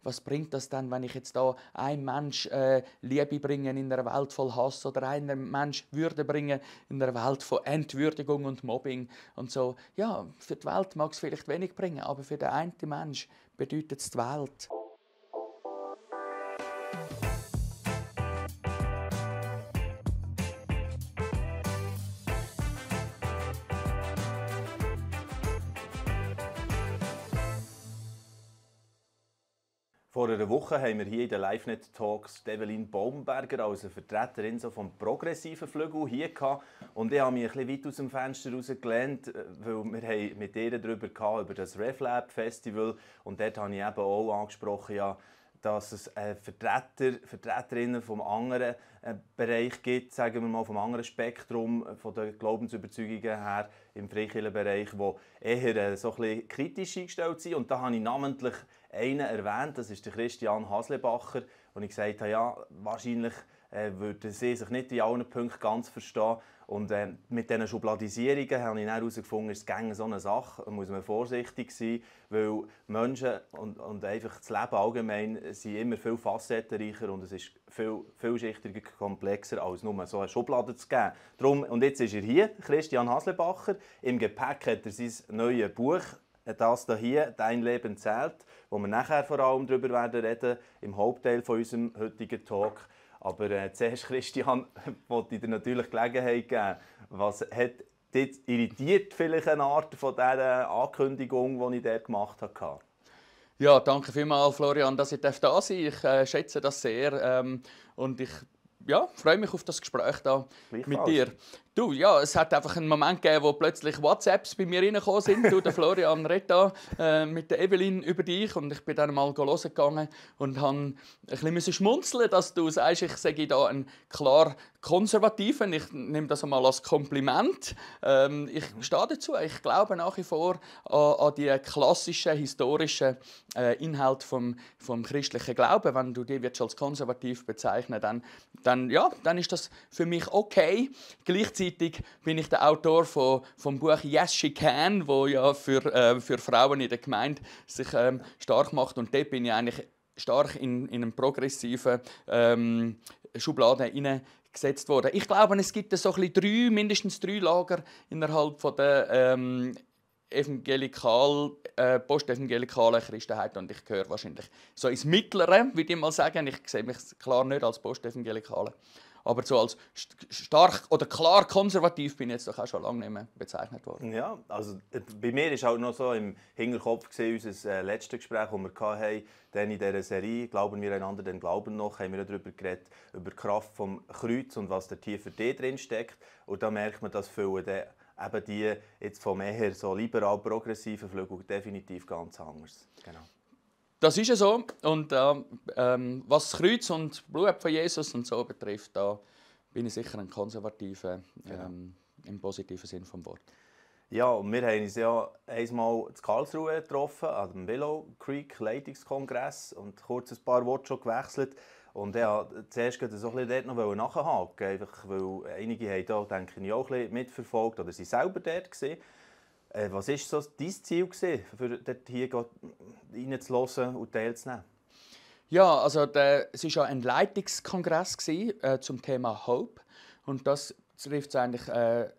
was bringt das denn, wenn ich jetzt da einem Mensch Liebe bringe in einer Welt voll Hass oder einem Mensch Würde bringe in einer Welt von Entwürdigung und Mobbing und so. Ja, für die Welt mag es vielleicht wenig bringen, aber für den einen Mensch bedeutet es die Welt. Vor einer Woche haben wir hier in den LiveNet Talks Evelyn Baumberger als Vertreterin so vom progressiven Flügel hier gehabt. Und ich habe mich ein bisschen weit aus dem Fenster rausgelehnt, weil wir haben mit ihr darüber gehabt, über das RevLab Festival. Und dort habe ich eben auch angesprochen, ja, dass es Vertreterinnen vom anderen Bereich gibt, sagen wir mal, vom anderen Spektrum von der Glaubensüberzeugungen her im Freikirchenbereich, die eher so ein bisschen kritisch eingestellt sind. Und da habe ich namentlich einen erwähnt, das ist der Christian Haslebacher, und ich gesagt habe, ja, wahrscheinlich würden sie sich nicht in allen Punkten ganz verstehen. Und mit diesen Schubladisierungen habe ich dann herausgefunden, es ist so eine Sache, da muss man vorsichtig sein, weil Menschen und einfach das Leben allgemein sind immer viel facettenreicher und es ist viel vielschichtiger, komplexer, als nur so eine Schublade zu geben. Darum, und jetzt ist er hier, Christian Haslebacher. Im Gepäck hat er sein neues Buch, das hier, «Dein Leben zählt», wo wir nachher vor allem darüber reden werden, im Hauptteil von unserem heutigen Talk. Aber zuerst, Christian, wollte ich dir natürlich Gelegenheit geben. Was hat dich irritiert, vielleicht eine Art von dieser Ankündigung, die ich dort gemacht habe? Ja, danke vielmals, Florian, dass ich da sein darf. Ich schätze das sehr und ich freue mich auf das Gespräch da mit dir. Du, ja, es hat einfach einen Moment gegeben, wo plötzlich WhatsApps bei mir reingekommen sind. Du, der Florian redet da mit der Evelyn über dich und ich bin dann mal hören gegangen und habe ein bisschen schmunzeln, dass du sagst, ich sage da einen klar Konservativen. Ich nehme das einmal als Kompliment. Ich stehe dazu. Ich glaube nach wie vor an die klassischen, historischen Inhalte vom christlichen Glauben. Wenn du die als konservativ bezeichnen, dann ist das für mich okay. Gleichzeitig bin ich der Autor vom Buch «Yes, She Can», wo ja für Frauen in der Gemeinde sich stark macht. Und dort bin ich eigentlich stark in einem progressiven Schubladen hineingesetzt worden. Ich glaube, es gibt so ein bisschen mindestens drei Lager innerhalb von der postevangelikalen Christenheit, und ich gehöre wahrscheinlich so ins Mittlere, würde ich mal sagen. Ich sehe mich klar nicht als Postevangelikale, aber so als stark oder klar konservativ bin ich jetzt doch auch schon lange nicht mehr bezeichnet worden. Ja, also bei mir war halt noch so im Hinterkopf unser letztes Gespräch, das wir hatten, dann in dieser Serie «Glauben wir einander, denn glauben noch», haben wir darüber geredet, über die Kraft vom Kreuz und was da tief für dich drin steckt. Und da merkt man, dass viele eben die jetzt vom eher so liberal-progressiven Flügel definitiv ganz anders. Genau. Das ist ja so. Und was das Kreuz und das Blut von Jesus und so betrifft, da bin ich sicher ein Konservativer im positiven Sinn des Wortes. Ja, und wir haben uns ja einmal in Karlsruhe getroffen, an dem Willow Creek Leitungskongress, und kurz ein paar Worte schon gewechselt. Und ja, zuerst wollte ich so ein bisschen dort noch nachhaken, einfach weil einige haben da, denke ich, auch ein bisschen mitverfolgt oder sind selber dort gewesen. Was war so dein Ziel, für dort hier reinzuhören und teilzunehmen? Ja, also es war ja ein Leitungskongress zum Thema Hope. Und das trifft es eigentlich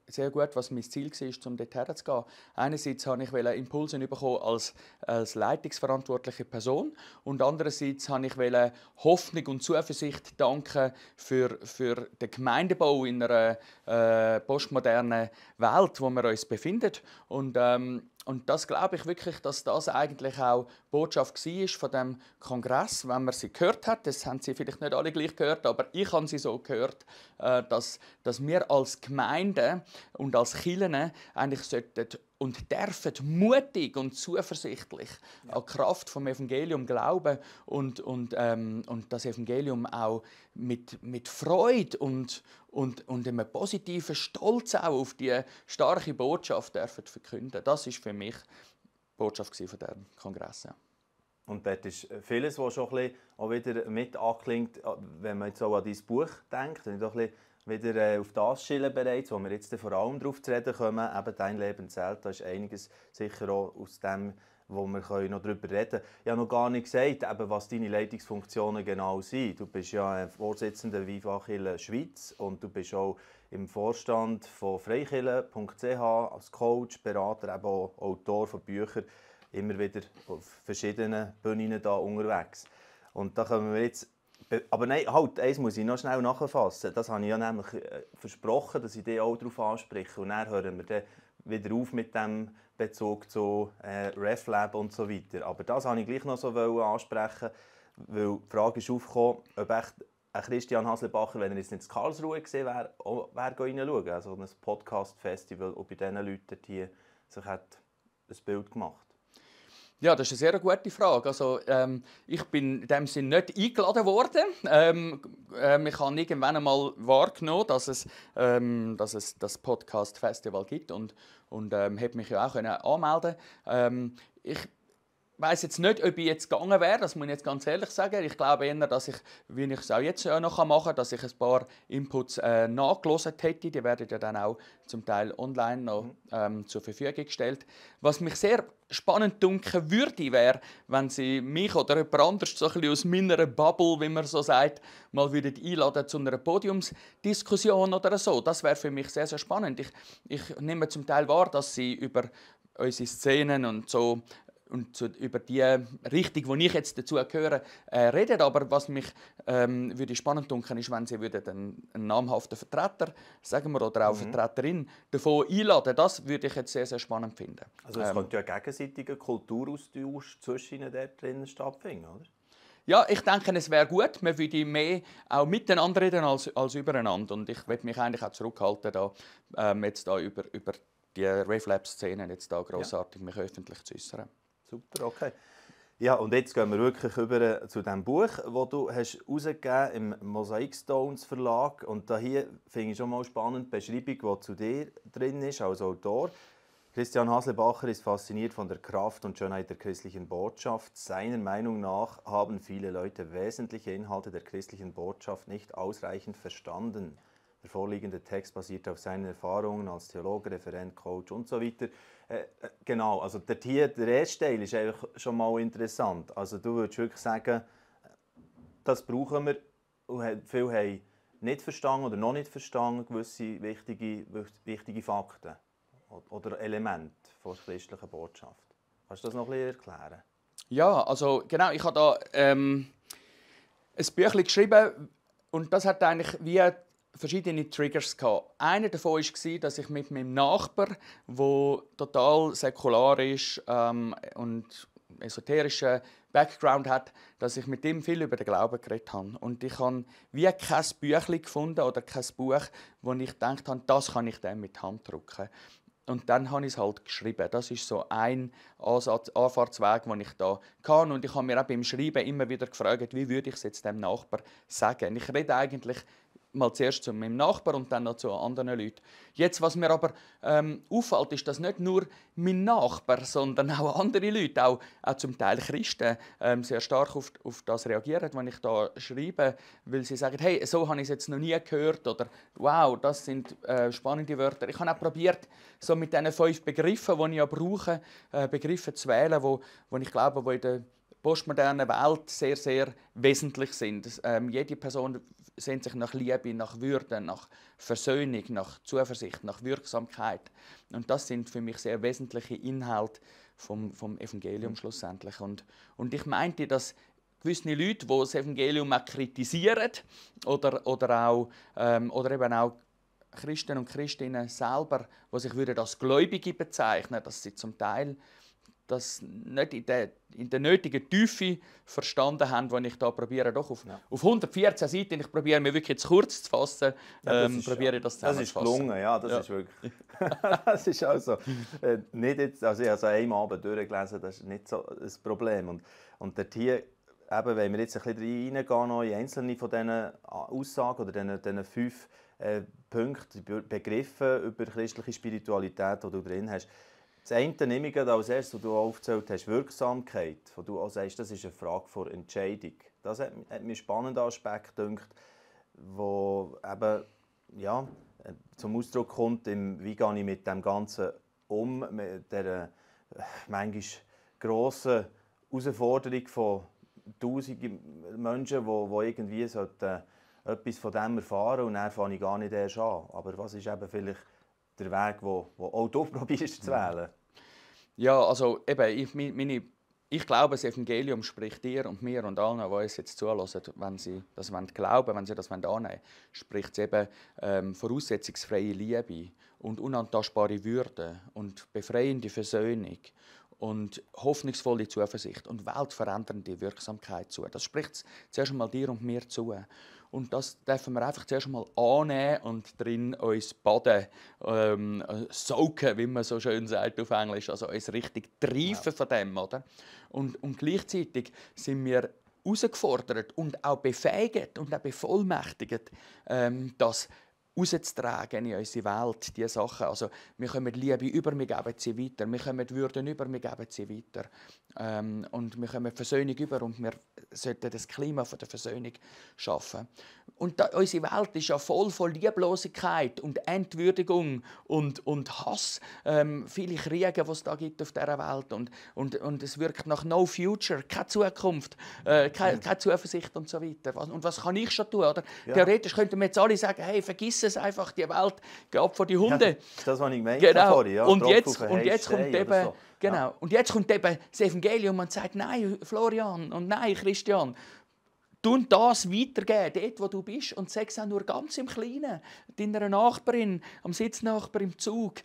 sehr gut, was mein Ziel war, um dorthin zu gehen. Einerseits wollte ich Impulse bekommen als leitungsverantwortliche Person und andererseits wollte ich Hoffnung und Zuversicht danken für den Gemeindebau in einer postmodernen Welt, wo wir uns befinden. Und das glaube ich wirklich, dass das eigentlich auch die Botschaft war von dem Kongress, wenn man sie gehört hat. Das haben sie vielleicht nicht alle gleich gehört, aber ich habe sie so gehört, dass wir als Gemeinde und als Kirchen eigentlich sollten und dürfen mutig und zuversichtlich an die Kraft vom Evangelium glauben und das Evangelium auch mit Freude und einem positiven Stolz auch auf die starke Botschaft dürfen verkünden. Das ist für mich die Botschaft von diesem Kongress. Ja. Und dort ist vieles, was schon ein bisschen auch wieder mit anklingt, wenn man jetzt auch an dein Buch denkt, und doch ein bisschen wieder auf das schillen bereits, wo wir jetzt vor allem darauf zu reden kommen, eben «Dein Leben zählt», da ist einiges sicher auch aus dem wo wir noch darüber reden können. Ich habe noch gar nicht gesagt, eben, was deine Leitungsfunktionen genau sind. Du bist ja Vorsitzender der Viva Kirche Schweiz und du bist auch im Vorstand von freikirche.ch als Coach, Berater, eben auch Autor von Büchern, immer wieder auf verschiedenen Bühnen da unterwegs. Und da kommen wir jetzt. Aber nein, halt, eins muss ich noch schnell nachfassen. Das habe ich ja nämlich versprochen, dass ich dich auch darauf anspreche. Und dann hören wir dann wieder auf mit dem Bezug zu RefLab und so weiter. Aber das wollte ich gleich noch so ansprechen, weil die Frage ist aufgekommen, ob echt ein Christian Haslebacher, wenn er jetzt nicht in Karlsruhe gesehen wäre, auch reinschauen. Also ein Podcast-Festival, und bei diesen Leuten die sich hat ein Bild gemacht. Ja, das ist eine sehr gute Frage. Also, ich bin in dem Sinne nicht eingeladen worden. Ich habe irgendwann einmal wahrgenommen, dass es das Podcast-Festival gibt und habe mich ja auch anmelden können. Ich weiß jetzt nicht, ob ich jetzt gegangen wäre, das muss ich jetzt ganz ehrlich sagen. Ich glaube eher, dass ich, wie ich es auch jetzt noch machen kann, dass ich ein paar Inputs nachgelesen hätte. Die werden ja dann auch zum Teil online noch zur Verfügung gestellt. Was mich sehr spannend dunkeln würde, wäre, wenn Sie mich oder jemand anderes so ein bisschen aus meiner Bubble, wie man so sagt, mal einladen zu einer Podiumsdiskussion oder so. Das wäre für mich sehr, sehr spannend. Ich nehme zum Teil wahr, dass Sie über unsere Szenen und so und über die Richtung, die ich jetzt dazu gehöre, reden. Aber was mich würde spannend finden, ist, wenn Sie einen namhaften Vertreter, sagen wir, oder auch Vertreterin davon einladen. Das würde ich jetzt sehr, sehr spannend finden. Also es könnte ja ein gegenseitiger Kulturaustausch zwischen ihnen dort drinnen stattfinden, oder? Ja, ich denke, es wäre gut. Man würde mehr auch miteinander reden als übereinander. Und ich möchte mich eigentlich auch zurückhalten, jetzt da über die RefLab-Szenen jetzt da grossartig mich öffentlich zu äußern. Super, okay. Ja, und jetzt gehen wir wirklich über zu dem Buch, das du hast herausgegeben im Mosaic Stones Verlag. Und da hier finde ich schon mal spannend die Beschreibung, die zu dir drin ist, als Autor. Christian Haslebacher ist fasziniert von der Kraft und Schönheit der christlichen Botschaft. Seiner Meinung nach haben viele Leute wesentliche Inhalte der christlichen Botschaft nicht ausreichend verstanden. Der vorliegende Text basiert auf seinen Erfahrungen als Theologe, Referent, Coach und so weiter. Genau, also der erste Teil ist eigentlich schon mal interessant. Also du würdest wirklich sagen, das brauchen wir. Und viele haben nicht verstanden oder noch nicht verstanden gewisse wichtige Fakten oder Elemente der christlichen Botschaft. Kannst du das noch ein bisschen erklären? Ja, also genau, ich habe da ein Büchlein geschrieben und das hat eigentlich wie verschiedene Triggers gehabt. Einer davon war, dass ich mit meinem Nachbar, der total säkular ist und esoterischen Background hat, dass ich mit ihm viel über den Glauben geredet habe. Und ich habe wie kein Büchlein gefunden oder kein Buch, wo ich gedacht habe, das kann ich dem mit Hand drucken. Und dann habe ich es halt geschrieben. Das ist so ein Anfahrtsweg, den ich da kann. Und ich habe mir auch beim Schreiben immer wieder gefragt, wie würde ich es jetzt dem Nachbar sagen. Ich rede eigentlich mal zuerst zu meinem Nachbar und dann noch zu anderen Leuten. Jetzt, was mir aber auffällt, ist, dass nicht nur mein Nachbar, sondern auch andere Leute, auch zum Teil Christen, sehr stark auf das reagieren, wenn ich da schreibe, weil sie sagen, hey, so habe ich es jetzt noch nie gehört oder wow, das sind spannende Wörter. Ich habe auch probiert, so mit diesen 5 Begriffen, die ich ja brauche, Begriffe zu wählen, wo ich glaube, wo in der postmodernen Welt sehr, sehr wesentlich sind. Jede Person sehnt sich nach Liebe, nach Würde, nach Versöhnung, nach Zuversicht, nach Wirksamkeit. Und das sind für mich sehr wesentliche Inhalte vom Evangelium schlussendlich. Und ich meinte, dass gewisse Leute, die das Evangelium auch kritisieren oder eben auch Christen und Christinnen selber, die sich als Gläubige bezeichnen, dass sie zum Teil das nicht in der nötigen Tiefe verstanden haben, wenn ich da probiere, doch auf 114 Seiten, ich probiere mir wirklich jetzt kurz zu fassen, probiere das zusammenzufassen. Das ist gelungen, ja, das ist wirklich, das ist also nicht jetzt, also ich habe es an einem Abend durchgelesen, das ist nicht so ein Problem. Und dort hier, eben, wenn wir jetzt ein bisschen reingehen noch in einzelne von diesen Aussagen oder diesen 5 Punkten, Begriffe über christliche Spiritualität, die du drin hast. Das eine nehme ich als erstes, was du aufgezählt hast, Wirksamkeit, wo du auch sagst, das ist eine Frage der Entscheidung. Das hat mir einen spannenden Aspekt gedacht, wo eben, ja, zum Ausdruck kommt, wie gehe ich mit dem Ganzen um, mit dieser manchmal grossen Herausforderung von tausenden Menschen, die irgendwie etwas von dem erfahren und dann fange ich gar nicht erst an. Aber was ist eben vielleicht der Weg, den auch du probierst zu wählen? Ja, also eben, ich glaube, das Evangelium spricht dir und mir und allen, die uns jetzt zulassen, wenn sie das glauben wollen, wenn sie das annehmen wollen, spricht es eben voraussetzungsfreie Liebe und unantastbare Würde und befreiende Versöhnung und hoffnungsvolle Zuversicht und weltverändernde Wirksamkeit zu. Das spricht zuerst einmal dir und mir zu. Und das dürfen wir einfach zuerst einmal annehmen und drin uns baden, soaken, wie man so schön sagt auf Englisch, also uns richtig treifen von dem, oder? Und gleichzeitig sind wir herausgefordert und auch befähigt und auch bevollmächtigt, das rauszutragen in unsere Welt, diese Sachen. Also, wir kommen Liebe über, wir geben sie weiter. Wir kommen Würden über, wir geben sie weiter. Und wir kommen Versöhnung über und wir sollten das Klima von der Versöhnung schaffen. Und unsere Welt ist ja voll von Lieblosigkeit und Entwürdigung und Hass. Viele Kriege, die es da gibt auf dieser Welt. Und es wirkt nach No Future, keine Zukunft, keine Zuversicht und so weiter. Und was kann ich schon tun? Oder? Ja. Theoretisch könnten wir jetzt alle sagen, hey, vergiss es einfach, die Welt geht ab vor die Hunde. Ja, das, was ich gemeint genau. vorhin. Ja, und jetzt kommt eben... So. Genau. Ja. Und jetzt kommt eben das Evangelium und sagt, nein, Florian und nein, Christian, tu das weitergeben, dort, wo du bist, und sag es auch nur ganz im Kleinen, deiner Nachbarin, am Sitznachbar im Zug,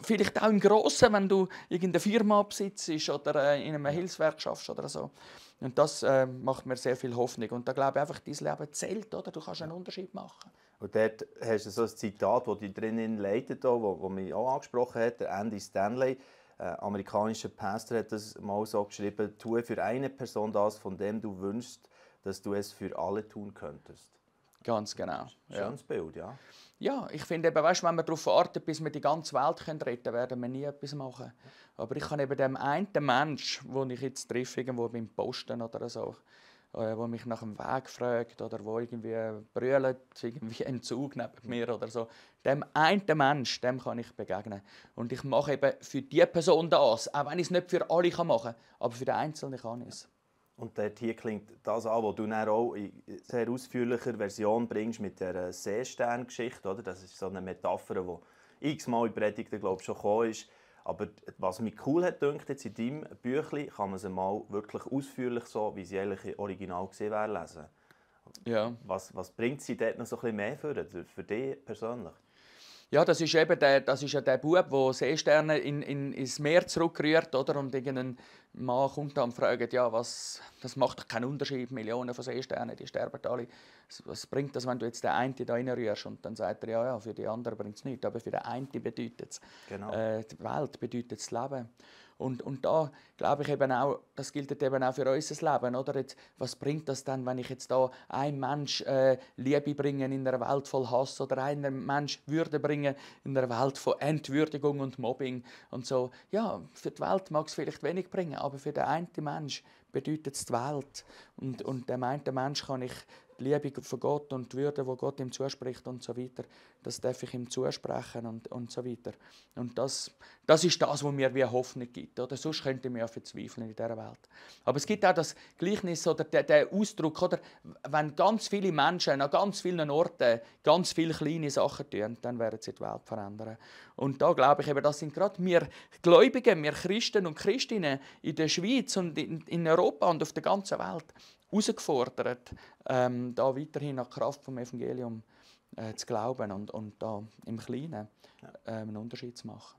vielleicht auch im Grossen, wenn du irgendeine Firma besitzt oder in einem Hilfswerk schaffst oder so. Und das macht mir sehr viel Hoffnung. Und da glaube ich einfach, dein Leben zählt, oder? Du kannst einen Unterschied machen. Und dort hast du so ein Zitat, das dich drinnen leitet, das mich auch angesprochen hat, der Andy Stanley, amerikanischer Pastor, hat das mal so geschrieben: Tue für eine Person das, von dem du wünschst, dass du es für alle tun könntest. Ganz genau. Schönes Bild, ja. Ja, ich finde eben, weißt, wenn wir darauf warten, bis wir die ganze Welt retten können, werden wir nie etwas machen. Aber ich kann eben dem einen Menschen, den ich jetzt treffe, irgendwo beim Posten oder so, der mich nach dem Weg fragt oder wo irgendwie brüllt, irgendwie im Zug neben mir oder so. Dem einen Menschen, dem kann ich begegnen. Und ich mache eben für diese Person das, auch wenn ich es nicht für alle machen kann, aber für den Einzelnen kann ich es. Und dort hier klingt das an, was du dann auch in sehr ausführlicher Version bringst mit der Seestern-Geschichte. Oder? Das ist so eine Metapher, die x-mal in Predigten, glaube ich, schon gekommen ist. Aber was mich cool hat gedacht, jetzt in deinem Büchlein, kann man sie mal wirklich ausführlich, so wie sie eigentlich im Original gesehen wäre, lesen. Ja. Was bringt sie dort noch so ein bisschen mehr für dich persönlich? Ja, das ist eben der Bub, der Seesterne ins Meer zurückrührt, oder? Und irgendein Mann kommt da und fragt, ja, das macht doch keinen Unterschied, Millionen von Seesternen, die sterben alle. Was bringt das, wenn du jetzt den einen da reinrührst? Und dann sagt er, ja, für die anderen bringt es nichts, aber für den einen bedeutet es. Genau. Die Welt bedeutet das Leben. Und da glaube ich eben auch, das gilt eben auch für unser Leben. Oder? Jetzt, was bringt das dann, wenn ich jetzt da einem Mensch Liebe bringe in einer Welt voll Hass oder einem Mensch Würde bringe in einer Welt von Entwürdigung und Mobbing und so. Ja, für die Welt mag es vielleicht wenig bringen, aber für den einen Mensch bedeutet es die Welt. Und dem einen Mensch kann ich die Liebe von Gott und die Würde, die Gott ihm zuspricht und so weiter, das darf ich ihm zusprechen und so weiter. Und das ist das, was mir wie Hoffnung gibt. Oder? Sonst könnte man ja verzweifeln in dieser Welt. Aber es gibt auch das Gleichnis oder der Ausdruck, oder? Wenn ganz viele Menschen an ganz vielen Orten ganz viele kleine Sachen tun, dann werden sie die Welt verändern. Und da glaube ich eben, das sind gerade wir Gläubigen, wir Christen und Christinnen in der Schweiz und in Europa und auf der ganzen Welt herausgefordert, da weiterhin an die Kraft des Evangeliums zu glauben und da im Kleinen einen Unterschied zu machen.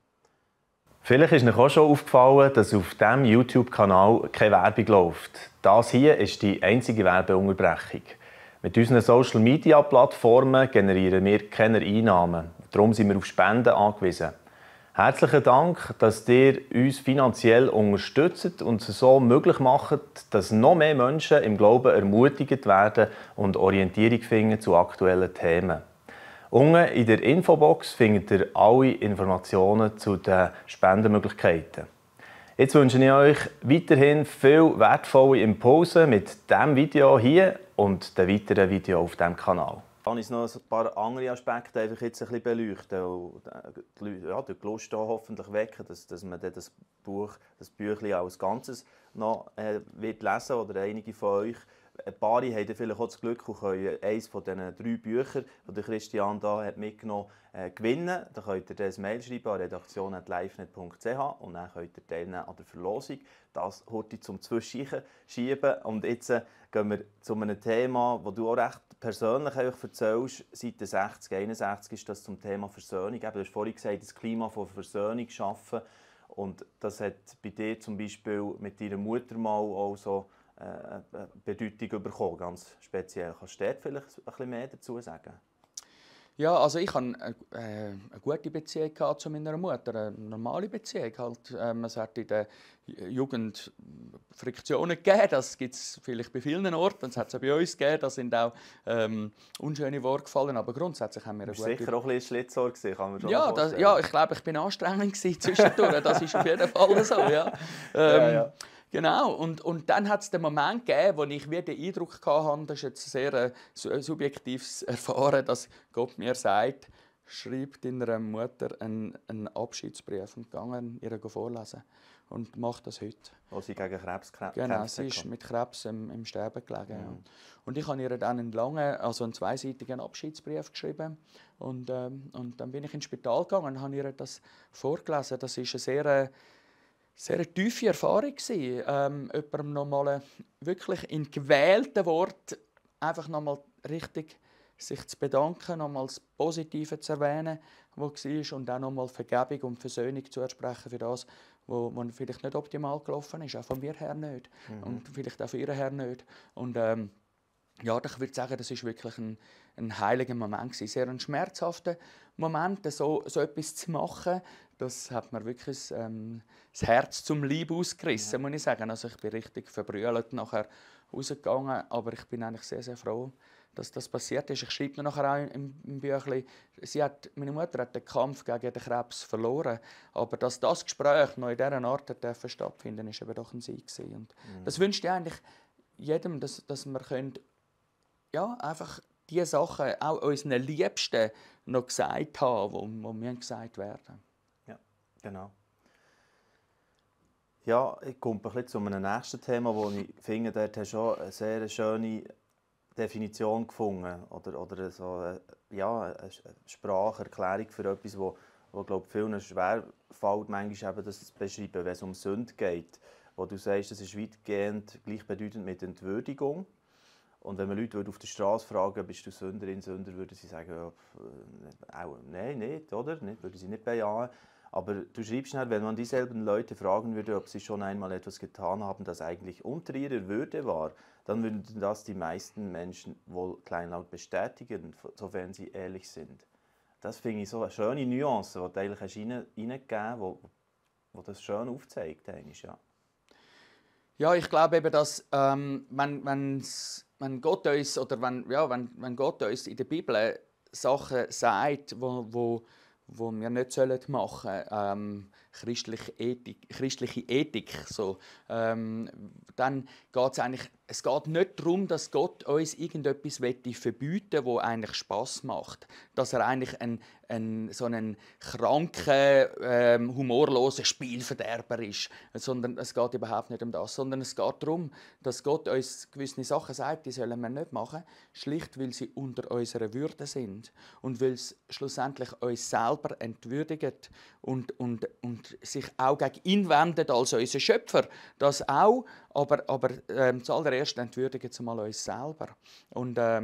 Vielleicht ist euch auch schon aufgefallen, dass auf diesem YouTube-Kanal keine Werbung läuft. Das hier ist die einzige Werbeunterbrechung. Mit unseren Social-Media-Plattformen generieren wir keine Einnahmen. Darum sind wir auf Spenden angewiesen. Herzlichen Dank, dass ihr uns finanziell unterstützt und es so möglich macht, dass noch mehr Menschen im Glauben ermutigt werden und Orientierung finden zu aktuellen Themen. Unten in der Infobox findet ihr alle Informationen zu den Spendenmöglichkeiten. Jetzt wünsche ich euch weiterhin viel wertvolle Impulse mit diesem Video hier und den weiteren Videos auf diesem Kanal. Kann ich noch ein paar andere Aspekte einfach jetzt ein bisschen beleuchten und die Lust hier hoffentlich wecken, dass man dann das Büchlein als Ganzes noch wird lesen oder einige von euch. Ein paar haben vielleicht auch das Glück und können eines von diesen 3 Büchern, die Christian hier hat mitgenommen hat, gewinnen. Da könnt ihr das Mail schreiben an redaktion@livenet.ch und dann könnt ihr teilnehmen an der Verlosung. Das heute zum Zwischenschießen schieben. Und jetzt gehen wir zu einem Thema, das du auch recht persönlich erzählst. Seite 60, 61 ist das zum Thema Versöhnung. Du hast vorhin gesagt, das Klima von Versöhnung schaffen. Und das hat bei dir zum Beispiel mit deiner Mutter mal auch so Bedeutung bekommen, ganz speziell. Kannst du dort vielleicht ein bisschen mehr dazu sagen? Ja, also ich hatte eine gute Beziehung zu meiner Mutter, eine normale Beziehung. Halt, es hat in der Jugend Friktionen gegeben, das gibt es vielleicht bei vielen Orten, das hat es auch bei uns gegeben, da sind auch unschöne Worte gefallen, aber grundsätzlich haben wir eine gute... Sicher auch ein bisschen Schlitzohr gewesen, kann man schon vorstellen. Ja, ich glaube, ich bin anstrengend zwischendurch, das ist auf jeden Fall so, ja. Ja. Genau, und dann hat es den Moment gegeben, wo ich wieder den Eindruck hatte, das ist jetzt sehr subjektives Erfahren, dass Gott mir sagt, schreib deiner Mutter einen Abschiedsbrief und gegangen ihr vorlesen. Und mach das heute. Wo sie gegen Krebs kämpft. Genau, sie ist mit Krebs im Sterben gelegen. Ja. Und ich habe ihr dann einen langen, also einen zweiseitigen Abschiedsbrief geschrieben. Und dann bin ich ins Spital gegangen und habe ihr das vorgelesen. Das ist eine sehr tiefe Erfahrung jemandem nochmal wirklich in gewählten Worten einfach nochmal richtig sich zu bedanken, nochmal das Positive zu erwähnen, was war, und auch nochmal Vergebung und Versöhnung zu ersprechen für das, was vielleicht nicht optimal gelaufen ist, auch von mir her nicht und vielleicht auch von ihr her nicht. Und ja, ich würde sagen, das ist wirklich ein heiliger Moment gewesen. Sehr ein schmerzhafter Moment, so etwas zu machen. Das hat mir wirklich das Herz zum Leib ausgerissen, muss ich sagen. Also ich bin richtig verbrüllt nachher rausgegangen, aber ich bin eigentlich sehr, sehr froh, dass das passiert ist. Ich schreibe mir nachher auch im Büchlein, meine Mutter hat den Kampf gegen den Krebs verloren, aber dass das Gespräch noch in dieser Art stattfinden darf, war eben doch ein Sieg. Und das wünsche ich eigentlich jedem, dass wir können, ja, einfach diese Sachen auch unseren Liebsten noch gesagt haben, die mir gesagt werden. Ja, genau. Ja, ich komme ein bisschen zu einem nächsten Thema, wo ich finde, dort hast du schon eine sehr schöne Definition gefunden. Oder so, ja, eine Spracherklärung für etwas, wo glaube ich, vielen schwerfällt, manchmal eben das zu beschreiben, wenn es um Sünde geht. Wo du sagst, das ist weitgehend gleichbedeutend mit Entwürdigung. Und wenn man Leute auf der Straße fragen, bist du Sünderin, Sünder, würden sie sagen, ja, nein, nicht, oder? Nicht, würden sie nicht bejahen. Aber du schreibst dann, wenn man dieselben Leute fragen würde, ob sie schon einmal etwas getan haben, das eigentlich unter ihrer Würde war, dann würden das die meisten Menschen wohl kleinlaut bestätigen, sofern sie ehrlich sind. Das finde ich so eine schöne Nuance, die du eigentlich reingegeben hast, wo das schön aufzeigt. Ja. Ja, ich glaube eben, dass wenn Gott uns, oder wenn Gott uns in der Bibel Sachen sagt, wo wir nicht machen sollen, christliche Ethik so, dann geht es eigentlich, es geht nicht darum, dass Gott uns irgendetwas verbieten will, das eigentlich Spass macht. Dass er eigentlich so einen kranken, humorlosen Spielverderber ist. Sondern es geht überhaupt nicht um das. Sondern es geht darum, dass Gott uns gewisse Sachen sagt, die sollen wir nicht machen, schlicht weil sie unter unserer Würde sind. Und weil es schlussendlich uns selber entwürdigt und sich auch gegen ihn wendet als unser Schöpfer. Das auch, aber zuallererst entwürdigen sie mal uns selber. Und da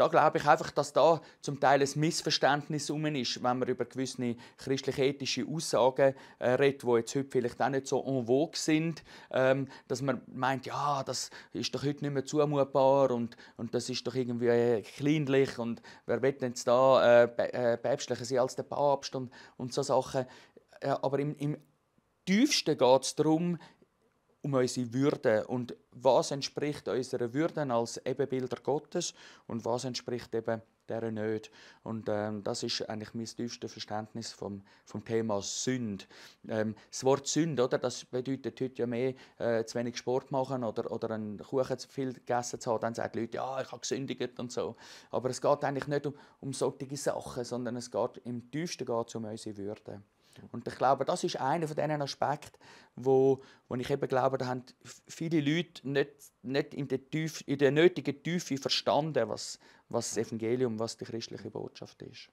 glaube ich einfach, dass da zum Teil ein Missverständnis ist, wenn man über gewisse christlich-ethische Aussagen redet, die jetzt heute vielleicht auch nicht so en vogue sind, dass man meint, ja, das ist doch heute nicht mehr zumutbar und das ist doch irgendwie kleinlich und wer will denn jetzt da päpstlicher sein als der Papst und so Sachen. Aber im tiefsten geht es darum, um unsere Würde und was entspricht unserer Würde als Ebenbilder Gottes und was entspricht eben der nicht. Und das ist eigentlich mein tiefstes Verständnis vom Thema Sünde. Das Wort Sünde, oder, das bedeutet heute ja mehr zu wenig Sport machen oder einen Kuchen zu viel gegessen zu haben. Dann sagen die Leute, ja, ich habe gesündigt und so. Aber es geht eigentlich nicht um solche Sachen, sondern es geht im tiefsten geht um unsere Würde. Und ich glaube, das ist einer von diesen Aspekten, wo ich eben glaube, da haben viele Leute nicht in der nötigen Tiefe verstanden, was das Evangelium, was die christliche Botschaft ist.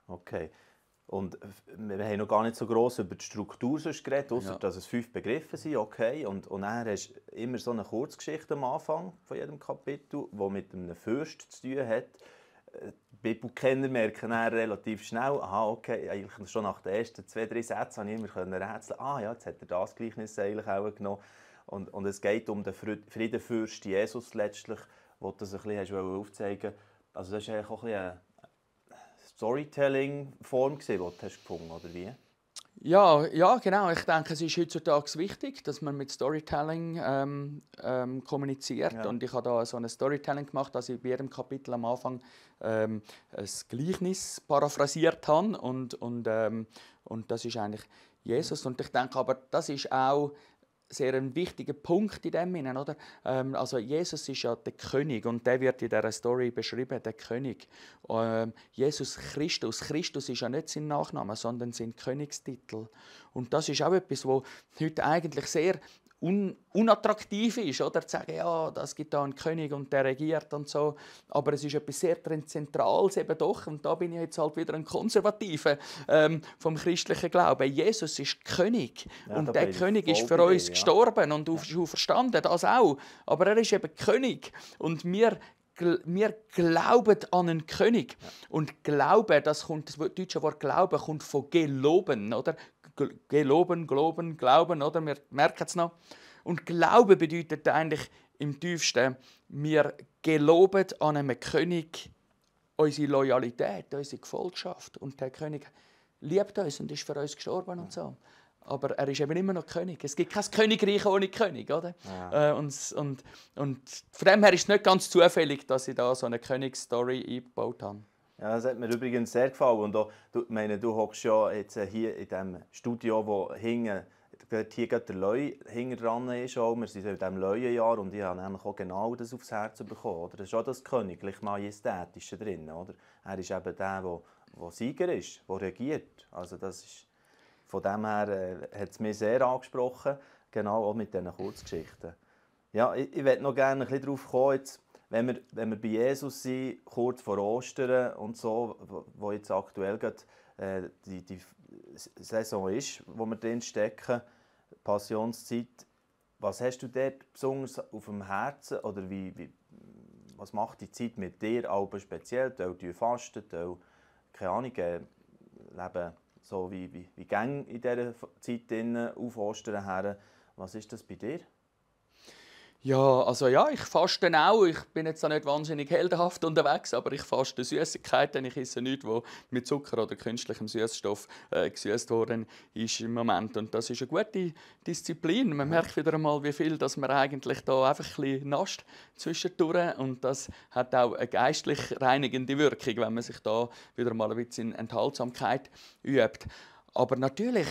Okay. Und wir haben noch gar nicht so gross über die Struktur geredet, ausser dass es 5 Begriffe sind, okay. Und dann hast du immer so eine Kurzgeschichte am Anfang von jedem Kapitel, die mit einem Fürst zu tun hat. Bibelkenner merken dann relativ schnell, aha, okay, eigentlich schon nach den ersten 2-3 Sätzen konnte ich immer rätseln, ja, jetzt hat er das Gleichnis eigentlich auch genommen. Und es geht um den Friedenfürst Jesus letztlich, wo du das ein bisschen aufzeigen wolltest. Also das ist eigentlich auch ein bisschen eine Storytelling-Form, die du gefunden hast, oder wie? Ja, genau. Ich denke, es ist heutzutage wichtig, dass man mit Storytelling kommuniziert. Ja. Und ich habe da so ein Storytelling gemacht, dass ich bei jedem Kapitel am Anfang ein Gleichnis paraphrasiert habe. Und das ist eigentlich Jesus. Und ich denke aber, das ist auch sehr ein wichtiger Punkt in dem Sinne, oder? Also Jesus ist ja der König und der wird in dieser Story beschrieben, der König. Jesus Christus. Christus ist ja nicht sein Nachname, sondern sein Königstitel. Und das ist auch etwas, was heute eigentlich sehr unattraktiv ist, oder? Zu sagen, ja, das gibt da einen König und der regiert und so. Aber es ist etwas sehr Zentrales eben doch. Und da bin ich jetzt halt wieder ein Konservativer vom christlichen Glauben. Jesus ist König. Ja, und der König ist für uns gestorben und auferstanden, das auch. Aber er ist eben König. Und wir glauben an einen König. Ja. Und Glauben, das deutsche Wort Glauben kommt von geloben, oder? Geloben, glauben, oder? Wir merken es noch. Und Glaube bedeutet eigentlich im tiefsten, wir geloben an einem König unsere Loyalität, unsere Gefolgschaft. Und der König liebt uns und ist für uns gestorben und so. Aber er ist eben immer noch König. Es gibt kein Königreich ohne König, oder? Ja. Und von dem her ist es nicht ganz zufällig, dass ich da so eine Königsstory eingebaut habe. Ja, das hat mir übrigens sehr gefallen. Und auch, du hockst ja jetzt hier in diesem Studio, wo hier gerade der Leu hinten dran ist. Auch. Wir sind in diesem Leuenjahr und ich habe nämlich auch genau das aufs Herz bekommen. Oder? Das ist auch das königlich-majestätische drin. Oder? Er ist eben der Sieger ist, der regiert. Also das ist, von dem her hat es mich sehr angesprochen, genau auch mit diesen Kurzgeschichten. Ja, ich möchte noch gerne ein bisschen darauf kommen, jetzt, wenn wir bei Jesus sind, kurz vor Ostern und so, wo jetzt aktuell gerade die Saison ist, wo wir drin stecken, Passionszeit. Was hast du dort besonders auf dem Herzen oder was macht die Zeit mit dir auch speziell? Du fasten, keine Ahnung, leben so wie Gänge in dieser Zeit auf Ostern her. Was ist das bei dir? Ja, also ja, ich faste auch. Ich bin jetzt nicht wahnsinnig heldenhaft unterwegs, aber ich faste Süßigkeiten. Ich esse nichts, was mit Zucker oder künstlichem Süßstoff gesüßt worden ist im Moment. Und das ist eine gute Disziplin. Man merkt wieder einmal, wie viel dass man eigentlich da einfach ein bisschen nascht zwischendurch. Und das hat auch eine geistlich reinigende Wirkung, wenn man sich da wieder mal ein bisschen in Enthaltsamkeit übt. Aber natürlich,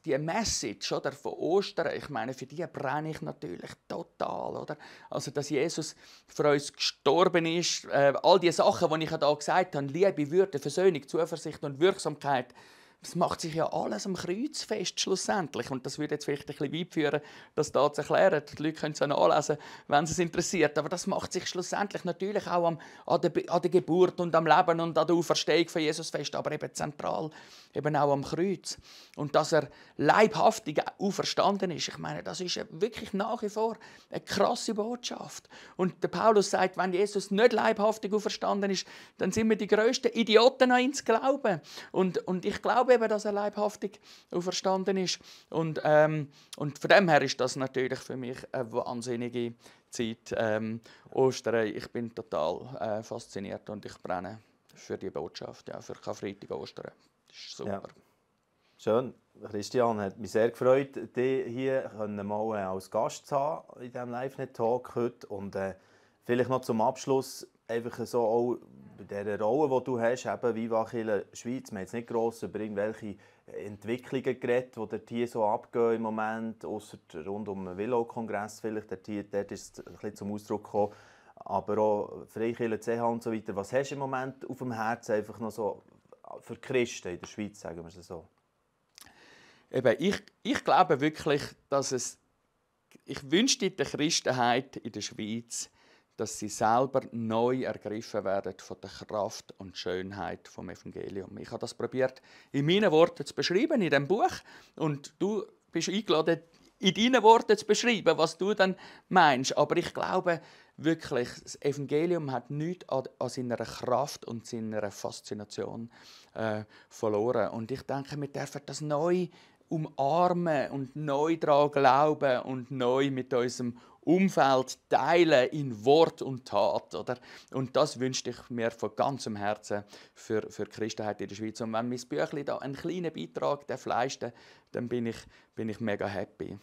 die Message oder, von Ostern, ich meine, für die brenne ich natürlich total. Oder? Also, dass Jesus für uns gestorben ist, all die Sachen, die ich da gesagt habe, Liebe, Würde, Versöhnung, Zuversicht und Wirksamkeit, das macht sich ja alles am Kreuz fest, schlussendlich. Und das würde jetzt vielleicht ein bisschen weit führen, das da zu erklären. Die Leute können es ja nachlesen, wenn es interessiert. Aber das macht sich schlussendlich natürlich auch an der Geburt und am Leben und an der Auferstehung von Jesus fest, aber eben zentral eben auch am Kreuz. Und dass er leibhaftig auferstanden ist, ich meine, das ist wirklich nach wie vor eine krasse Botschaft. Und der Paulus sagt, wenn Jesus nicht leibhaftig auferstanden ist, dann sind wir die grössten Idioten an ihn zu glauben. Und ich glaube eben, dass er leibhaftig auferstanden ist. Und von dem her ist das natürlich für mich eine wahnsinnige Zeit. Ostern, ich bin total fasziniert und ich brenne für die Botschaft, ja, für Karfreitag, Ostern. Das ist super. Ja. Schön. Christian, hat mich sehr gefreut, dich hier mal als Gast zu haben in diesem Live-Net-Talk heute. Und Vielleicht noch zum Abschluss, einfach so auch bei dieser Rolle, die du hast, eben Viva Kirche Schweiz. Wir haben jetzt nicht gross über irgendwelche Entwicklungen geredet, die dort hier so abgehen im Moment, ausser rund um den Willow-Kongress vielleicht. Dort ist es ein bisschen zum Ausdruck gekommen. Aber auch Freikirche CH und so weiter. Was hast du im Moment auf dem Herzen einfach noch so für Christen in der Schweiz, sagen wir es so? Eben, ich glaube wirklich, dass ich wünschte der Christenheit in der Schweiz, dass sie selber neu ergriffen werden von der Kraft und Schönheit vom Evangelium. Ich habe das probiert in meinen Worten zu beschreiben in dem Buch und du bist eingeladen, in deinen Worten zu beschreiben, was du dann meinst. Aber ich glaube wirklich, das Evangelium hat nichts an seiner Kraft und seiner Faszination verloren. Und ich denke, wir dürfen das neu umarmen und neu daran glauben und neu mit unserem Umfeld teilen in Wort und Tat. Oder? Und das wünschte ich mir von ganzem Herzen für die Christenheit in der Schweiz. Und wenn mein Büchlein da einen kleinen Beitrag leisten darf, dann bin ich mega happy.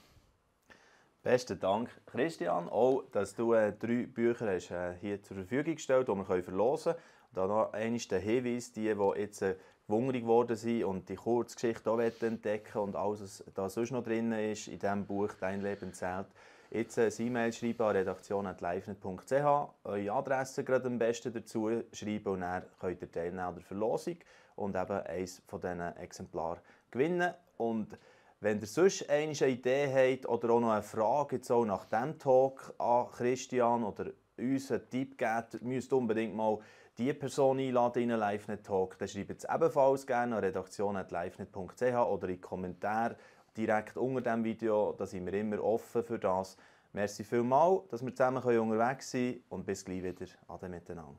Besten Dank, Christian, auch, dass du 3 Bücher hast, hier zur Verfügung gestellt hast, die wir verlosen können. Und dann noch einmal der Hinweis, die jetzt gewundert geworden sind und die Kurzgeschichte auch entdecken und alles, was da sonst noch drin ist in diesem Buch «Dein Leben zählt». Jetzt ein E-Mail schreiben an redaktion@livenet.ch, eure Adresse gerade am besten dazu schreiben und dann könnt ihr teilnehmen an der Verlosung und eben eines von diesen Exemplaren gewinnen. Und wenn ihr sonst eine Idee habt oder auch noch eine Frage jetzt auch nach diesem Talk an Christian oder uns einen Tipp gebt, müsst unbedingt mal die Person einladen in einen LiveNet-Talk, dann schreibt es ebenfalls gerne an redaktion@livenet.ch oder in die Kommentare direkt unter diesem Video. Da sind wir immer offen für das. Merci vielmals, dass wir zusammen unterwegs sein können und bis gleich wieder. Ade miteinander.